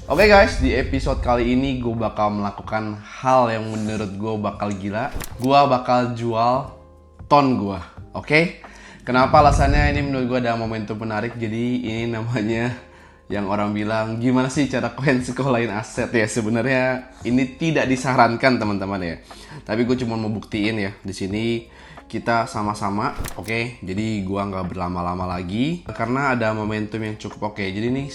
Oke guys, di episode kali ini gue bakal melakukan hal yang menurut gue bakal gila. Gue bakal jual ton gue, oke? Kenapa alasannya? Ini menurut gue ada momentum menarik. Jadi ini namanya yang orang bilang gimana sih cara kalian sekolahin aset ya. Sebenarnya ini tidak disarankan teman-teman ya. Tapi gue cuma mau buktiin ya. Di sini kita sama-sama, oke? Jadi gue nggak berlama-lama lagi karena ada momentum yang cukup oke. Jadi ini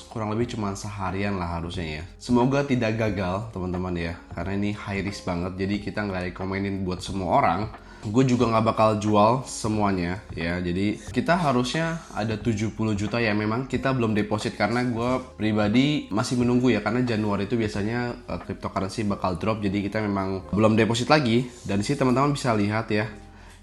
kurang lebih cuma seharian lah harusnya ya. Semoga tidak gagal teman-teman ya, karena ini high risk banget. Jadi kita nggak rekomenin buat semua orang. Gue juga nggak bakal jual semuanya ya. Jadi kita harusnya ada 70 juta ya. Memang kita belum deposit karena gue pribadi masih menunggu ya, karena Januari itu biasanya cryptocurrency bakal drop. Jadi kita memang belum deposit lagi. Dan sini teman-teman bisa lihat ya,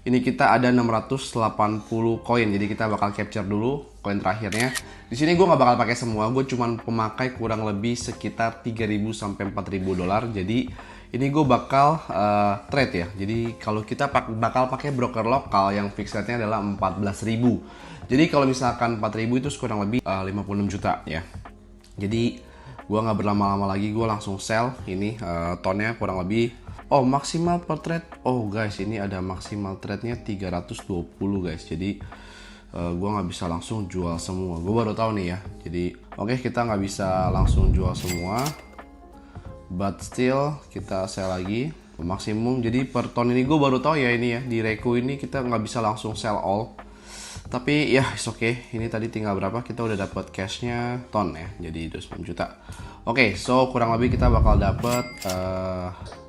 ini kita ada 680 koin, jadi kita bakal capture dulu koin terakhirnya. Di sini gue nggak bakal pakai semua, gue cuman pemakai kurang lebih sekitar 3.000 sampai 4.000 dolar. Jadi ini gue bakal trade ya. Jadi kalau kita bakal pakai broker lokal yang fixed rate-nya adalah 14.000. Jadi kalau misalkan 4.000 itu kurang lebih 56 juta ya. Jadi gue nggak berlama-lama lagi, gue langsung sell ini tonnya kurang lebih. Oh, maksimal per trade. Oh guys, ini ada maksimal trade-nya 320 guys. Jadi gue nggak bisa langsung jual semua. Gue baru tahu nih ya. Jadi oke, kita nggak bisa langsung jual semua. But still kita sell lagi maksimum. Jadi per ton ini gue baru tahu ya ini ya. Di Reku ini kita nggak bisa langsung sell all. Tapi ya it's okay. Ini tadi tinggal berapa? Kita udah dapat cashnya ton ya. Jadi 29 juta. Oke, so kurang lebih kita bakal dapat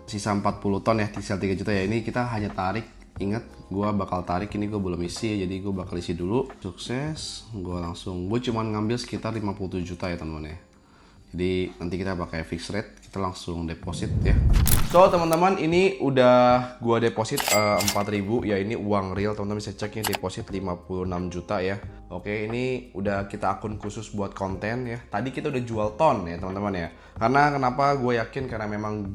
sisa 40 ton ya, sisa 3 juta ya. Ini kita hanya tarik. Ingat, gue bakal tarik, ini gue belum isi, jadi gue bakal isi dulu. Sukses, gue cuman ngambil sekitar 57 juta ya teman-teman ya. Jadi nanti kita pakai fixed rate, kita langsung deposit ya. So teman-teman, ini udah gua deposit 4.000 ya. Ini uang real, teman-teman bisa cek ini deposit 56 juta ya. Oke, ini udah kita akun khusus buat konten ya. Tadi kita udah jual ton ya teman-teman ya. Karena kenapa gue yakin, karena memang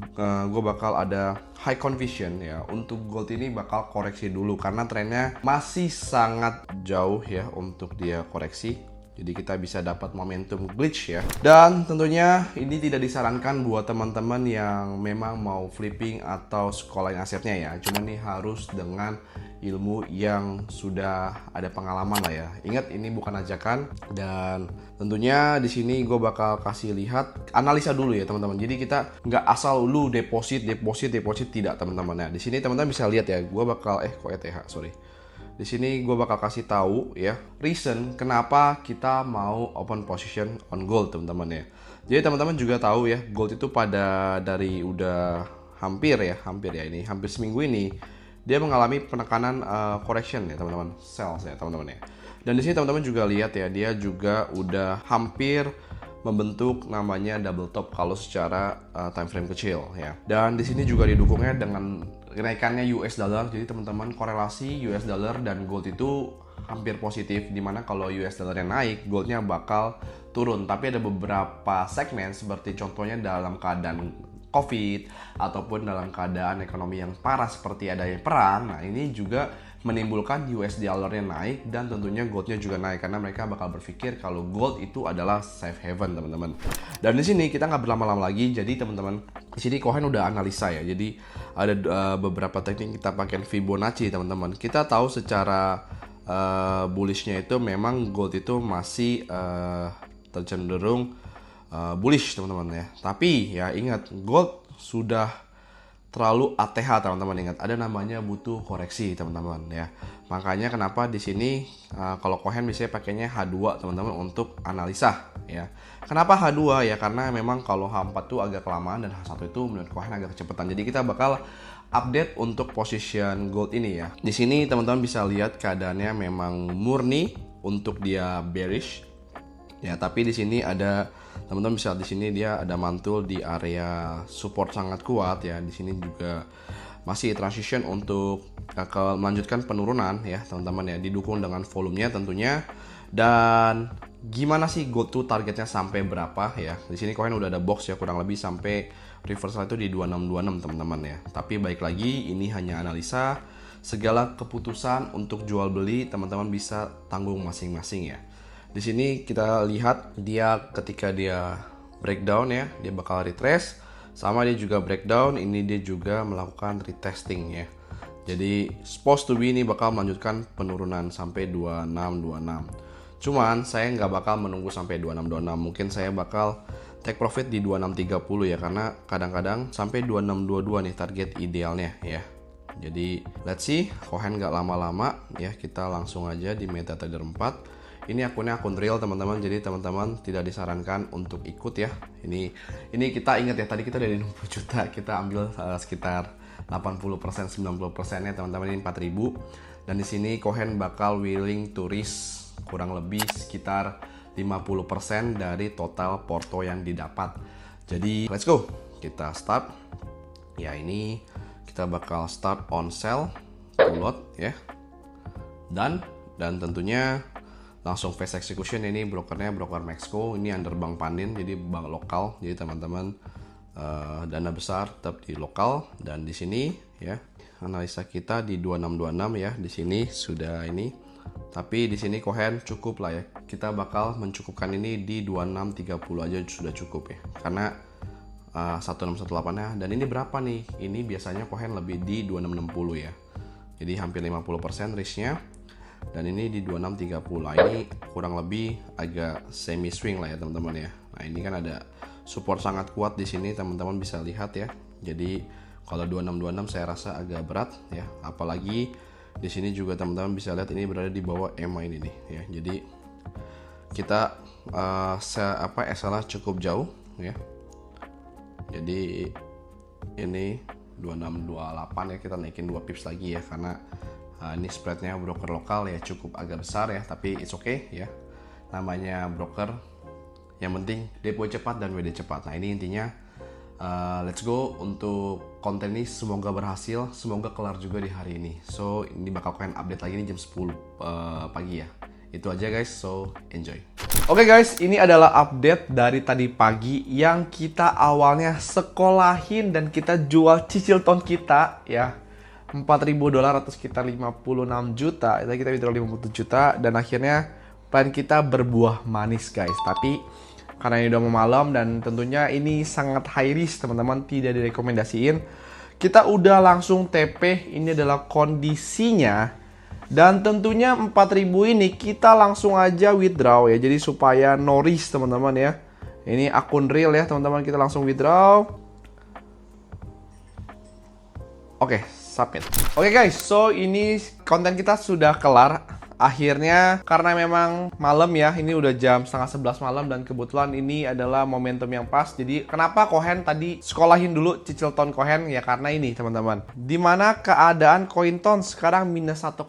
gue bakal ada high conviction ya untuk gold ini bakal koreksi dulu, karena trennya masih sangat jauh ya untuk dia koreksi. Jadi kita bisa dapat momentum glitch ya. Dan tentunya ini tidak disarankan buat teman-teman yang memang mau flipping atau sekolahin asetnya ya. Cuma ini harus dengan ilmu yang sudah ada pengalaman lah ya. Ingat, ini bukan ajakan. Dan tentunya di sini gue bakal kasih lihat analisa dulu ya teman-teman. Jadi kita nggak asal lu deposit tidak teman-teman ya. Di sini teman-teman bisa lihat ya. Gue bakal sorry. Di sini gue bakal kasih tahu ya reason kenapa kita mau open position on gold teman-teman ya. Jadi teman-teman juga tahu ya, gold itu pada dari udah hampir seminggu ini dia mengalami penekanan correction ya teman-teman, sales ya teman-teman ya. Dan di sini teman-teman juga lihat ya, dia juga udah hampir membentuk namanya double top kalau secara time frame kecil ya. Dan di sini juga didukungnya dengan kenaikannya US dollar. Jadi teman-teman, korelasi US dollar dan gold itu hampir positif, dimana kalau US dollarnya naik, goldnya bakal turun. Tapi ada beberapa segmen seperti contohnya dalam keadaan COVID ataupun dalam keadaan ekonomi yang parah seperti adanya perang. Nah ini juga menimbulkan US dollarnya naik dan tentunya goldnya juga naik, karena mereka bakal berpikir kalau gold itu adalah safe haven teman-teman. Dan di sini kita nggak berlama-lama lagi. Jadi teman-teman, di sini Cohen udah analisa ya. Jadi ada beberapa teknik kita pakai Fibonacci teman-teman. Kita tahu secara bullishnya itu memang gold itu masih tercenderung bullish teman-teman ya. Tapi ya ingat, gold sudah terlalu ATH teman-teman. Ingat, ada namanya butuh koreksi teman-teman ya. Makanya kenapa di sini kalau Cohen biasanya pakainya H2 teman-teman untuk analisa ya. Kenapa H2 ya? Karena memang kalau H4 tuh agak kelamaan dan H1 itu menurut Cohen agak kecepatan. Jadi kita bakal update untuk position gold ini ya. Di sini teman-teman bisa lihat keadaannya memang murni untuk dia bearish ya, tapi di sini ada teman-teman bisa di sini dia ada mantul di area support sangat kuat ya. Di sini juga masih transition untuk melanjutkan penurunan ya teman-teman ya, didukung dengan volumenya tentunya. Dan gimana sih gold tuh targetnya sampai berapa ya? Di sini Cohen udah ada box ya, kurang lebih sampai reversal itu di 2626 teman-teman ya. Tapi baik lagi, ini hanya analisa. Segala keputusan untuk jual beli teman-teman bisa tanggung masing-masing ya. Di sini kita lihat dia ketika dia breakdown ya, dia bakal retrace. Sama dia juga breakdown, ini dia juga melakukan retesting ya. Jadi supposed to be ini bakal melanjutkan penurunan sampai 2626. Cuman saya nggak bakal menunggu sampai 2626. Mungkin saya bakal take profit di 2630 ya, karena kadang-kadang sampai 2622 nih target idealnya ya. Jadi let's see, kohen nggak lama-lama ya, kita langsung aja di MetaTrader 4. Ini akunnya akun real teman-teman, jadi teman-teman tidak disarankan untuk ikut ya. Ini kita ingat ya, tadi kita dari 60 juta kita ambil sekitar 80% 90% nya teman-teman, ini 4000. Dan di sini kohen bakal willing to risk kurang lebih sekitar 50% dari total porto yang didapat. Jadi let's go, kita start. Ya ini kita bakal start on sell to lot ya. Dan tentunya langsung fast execution. Ini brokernya broker Mexico, ini under Bank Panin, jadi bank lokal. Jadi teman-teman dana besar tetap di lokal. Dan di sini ya analisa kita di 2626 ya, di sini sudah ini. Tapi di sini kohen cukup lah ya, kita bakal mencukupkan ini di 2630 aja sudah cukup ya, karena 1618 nya. Dan ini berapa nih, ini biasanya kohen lebih di 2660 ya, jadi hampir 50% risknya. Dan ini di 2630. Nah, ini kurang lebih agak semi swing lah ya teman-teman ya. Nah, ini kan ada support sangat kuat di sini, teman-teman bisa lihat ya. Jadi kalau 2626 saya rasa agak berat ya. Apalagi di sini juga teman-teman bisa lihat ini berada di bawah EMA ini nih ya. Jadi kita SLA cukup jauh ya. Jadi ini 2628 ya, kita naikin 2 pips lagi ya, karena ini spreadnya broker lokal ya cukup agak besar ya, tapi it's okay ya, namanya broker, yang penting depo cepat dan WD cepat. Nah ini intinya. Let's go. Untuk konten ini semoga berhasil, semoga kelar juga di hari ini. So ini bakal kalian update lagi nih jam 10 pagi ya. Itu aja guys, so enjoy. Oke guys, ini adalah update dari tadi pagi yang kita awalnya sekolahin dan kita jual cicil ton kita ya, $4.000 atau sekitar 56 juta. Kita withdraw 57 juta dan akhirnya plan kita berbuah manis guys. Tapi karena ini udah mau malam dan tentunya ini sangat high risk teman-teman, tidak direkomendasiin. Kita udah langsung TP, ini adalah kondisinya. Dan tentunya 4.000 ini kita langsung aja withdraw ya. Jadi supaya no risk teman-teman ya. Ini akun real ya teman-teman, kita langsung withdraw. Oke, submit. Oke guys, so ini konten kita sudah kelar. Akhirnya karena memang malam ya, ini udah jam 10:30 malam dan kebetulan ini adalah momentum yang pas. Jadi kenapa kohen tadi sekolahin dulu cicil ton kohen ya, karena ini teman-teman, dimana keadaan koin ton sekarang minus 1,8%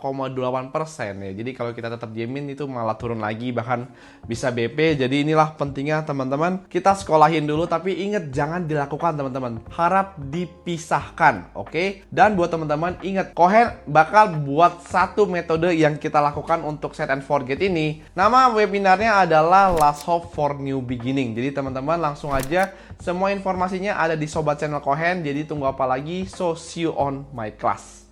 ya. Jadi kalau kita tetap diemin itu malah turun lagi, bahkan bisa BP. Jadi inilah pentingnya teman-teman, kita sekolahin dulu, tapi ingat jangan dilakukan teman-teman, harap dipisahkan, oke? Dan buat teman-teman ingat, kohen bakal buat satu metode yang kita lakukan untuk set and forget ini. Nama webinarnya adalah Last Hope for New Beginning. Jadi teman-teman langsung aja, semua informasinya ada di Sobat Channel Kohen. Jadi tunggu apa lagi? So see you on my class.